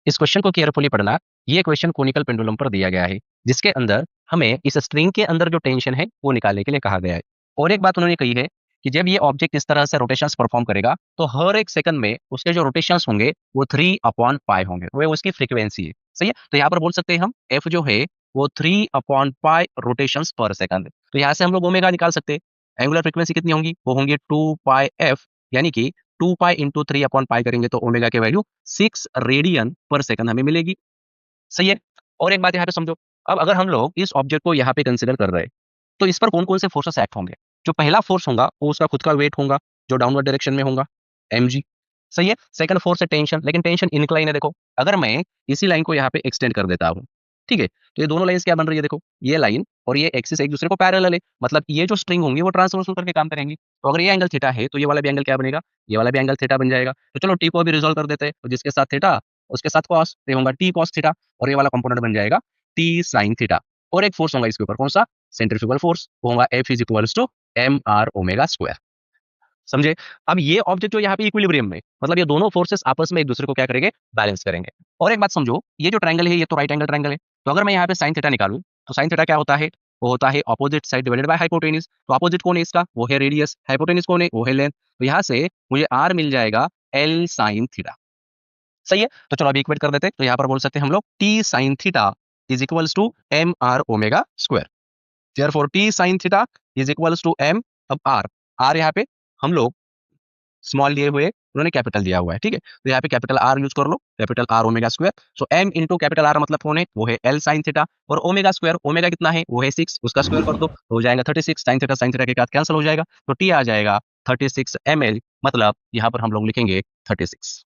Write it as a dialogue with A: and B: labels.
A: इस क्वेश्चन को केयरफुली पढ़ना। ये क्वेश्चन कोनिकल पेंडुलम पर दिया गया है, जिसके अंदर हमें इस स्ट्रिंग के अंदर जो टेंशन है वो निकालने के लिए कहा गया है। और एक बात उन्होंने कही है कि जब ये ऑब्जेक्ट इस तरह से रोटेशंस परफॉर्म करेगा तो हर एक सेकंड में उसके जो रोटेशंस होंगे वो 3/π होंगे, वो उसकी फ्रीक्वेंसी है। सही है, तो यहाँ पर बोल सकते हैं हम एफ जो है वो 3/π रोटेशंस पर सेकंड। तो यहाँ से हम लोग ओमेगा निकाल सकते हैं। एंगुलर फ्रीक्वेंसी कितनी होंगी, वो होंगी 2πf, यानी कि 2π इंटू 3/π करेंगे तो ओमेगा की वैल्यू 6 रेडियन पर सेकंड हमें मिलेगी। सही है। और एक बात यहाँ पे समझो, अब अगर हम लोग इस ऑब्जेक्ट को यहाँ पे कंसिडर कर रहे हैं तो इस पर कौन कौन से फोर्सेस एक्ट होंगे। जो पहला फोर्स होगा वो उसका खुद का वेट होगा, जो डाउनवर्ड डायरेक्शन में होगा, mg। सही है। सेकंड फोर्स है टेंशन, लेकिन टेंशन इंक्लाइन है। देखो अगर मैं इसी लाइन को यहाँ पे एक्सटेंड कर देता हूँ, ठीक है, तो ये दोनों लाइंस क्या बन रही है, देखो ये लाइन और ये एक्सिस एक दूसरे को पैरेलल है, मतलब ये जो स्ट्रिंग होंगी वो ट्रांसवर्सल करके काम करेंगी। तो अगर ये एंगल थीटा है तो ये वाला भी एंगल क्या बनेगा, ये वाला भी एंगल थीटा बन जाएगा। तो चलो टी को भी रिजोल्व कर देते हैं, तो जिसके साथ थीटा उसके साथ कॉस, तो ये होगा टी कॉस थीटा, और ये वाला कंपोनेंट बन जाएगा टी साइन थीटा। और एक फोर्स होगा इसके ऊपर, कौन सा, सेंट्रीफ्यूगल फोर्स, वो होगा F is equals to mr omega square. समझे। अब ये ऑब्जेक्ट जो यहाँ पे इक्विलिब्रियम में, मतलब ये दोनों फोर्सेस आपस में एक दूसरे को क्या करेंगे, बैलेंस करेंगे। और एक बात समझो, ये जो ट्रायंगल है ये तो राइट एंगल ट्रायंगल है, तो अगर मैं यहाँ पे साइन थीटा निकालूं तो साइन थीटा क्या होता है, वो होता है opposite side divided by hypotenuse. तो ऑपोजिट कौन है इसका, वो है रेडियस, हाइपोटेन्यूज कौन है, वो है लेंथ। तो यहाँ से मुझे आर मिल जाएगा एल साइन थीटा। सही है, तो चलो अभी इक्वेट कर देते हैं। तो यहाँ पर बोल सकते हैं हम लोग T sine theta is equals to M R omega square. Therefore T sine theta is equals to M, अब आर, आर यहाँ पे हम लोग स्मॉल लिए हुए, उन्होंने कैपिटल दिया हुआ है, ठीक है, तो यहाँ पे कैपिटल आर यूज कर लो, कैपिटल आर ओमेगा स्क्वायर। सो एम इंटू कैपिटल आर मतलब कौन है, वो है एल साइन थीटा, और ओमेगा स्क्वायर, ओमेगा कितना है, वो है 6, उसका स्क्वायर कर दो तो हो जाएगा 36। साइन थीटा के साथ कैंसिल हो जाएगा, तो टी आ जाएगा 36 ml, मतलब यहाँ पर हम लोग लिखेंगे 36।